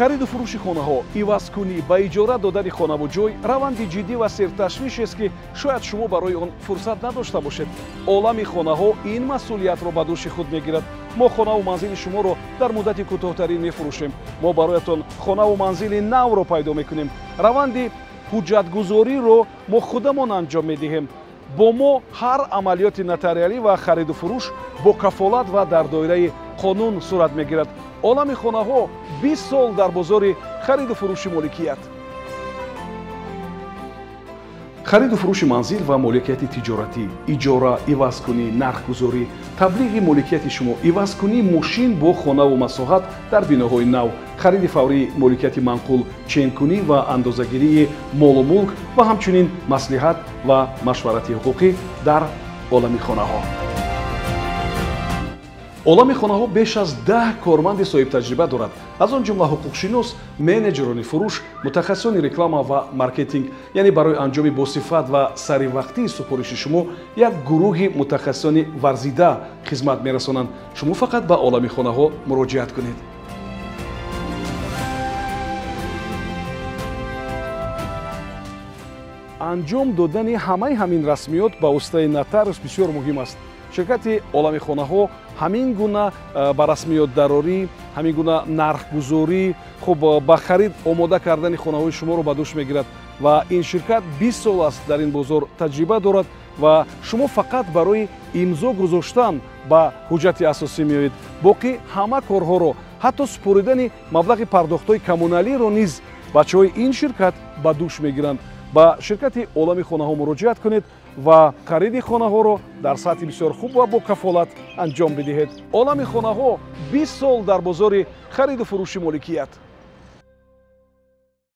хариду фурӯши хонаҳо, ивазкунӣ, ба иҷора додани хонаву ҷой раванди ҷиддӣ ва серташвишест, ки шояд шумо барои он фурсат надошта бошед. Олами хонаҳо ин масъулиятро ба дӯши худ мегирад. мо хонаву манзили шуморо дар муддати кӯтоҳтарин мефурӯшем. мо бароятон хонаву манзили навро пайдо мекунем. раванди ҳуҷҷатгузориро мо худамон анҷом медиҳем. бо мо ҳар амалиёти нотариалӣ ва хариду фурӯш бо кафолат ва дар доираи қонун сурат мегирад. олами хонаҳо 20 сол дар бозори хариду фурӯши моликият. хариду фурӯши манзил ва моликияти тиҷоратӣ, иҷора, ивазкунӣ, нархгузорӣ, таблиғи моликияти шумо, ивазкунии мошин бо хонаву масоҳат дар биноҳои нав, хариди фаврии моликияти манқул, ченкунӣ ва андозагирии молу мулк ва ҳамчунин маслиҳат ва машварати ҳуқуқӣ дар олами хонаҳо. олами хонаҳо беш аз 10 корманди соҳибтаҷриба дорад. аз он ҷумла ҳуқуқшинос, менеҷерони фурӯш, мутахассисони реклама ва маркетинг, яъне барои анҷоми босифат ва саривақтии супориши шумо як гурӯҳи мутахассисони варзида хизмат мерасонанд. шумо фақат ба олами хонаҳо муроҷиат кунед. анҷом додани ҳамаи ҳамин расмиёт ба воситаи нотариус бисёр муҳим аст. ширкати олами хонаҳо ҳамин гуна ба расмиётдарорӣ, ҳамин гуна нархгузорӣ, хуб ба харид омода кардани хонаҳои шуморо ба дӯш мегирад ва ин ширкат 20 сол аст дар ин бозор таҷриба дорад ва шумо фақат барои имзо гузоштан ба ҳуҷҷати асосӣ меоед. боқӣ ҳама корҳоро, ҳатто супоридани маблағи пардохтҳои коммуналиро низ бачаҳои ин ширкат ба дӯш мегиранд. ба ширкати олами хонаҳо муроҷиат кунед ва хариди хонаҳоро дар сатҳи бисёр хуб ва бо кафолат анҷом бидиҳед. олами хонаҳо 20 сол дар бозори хариду фурӯши моликият.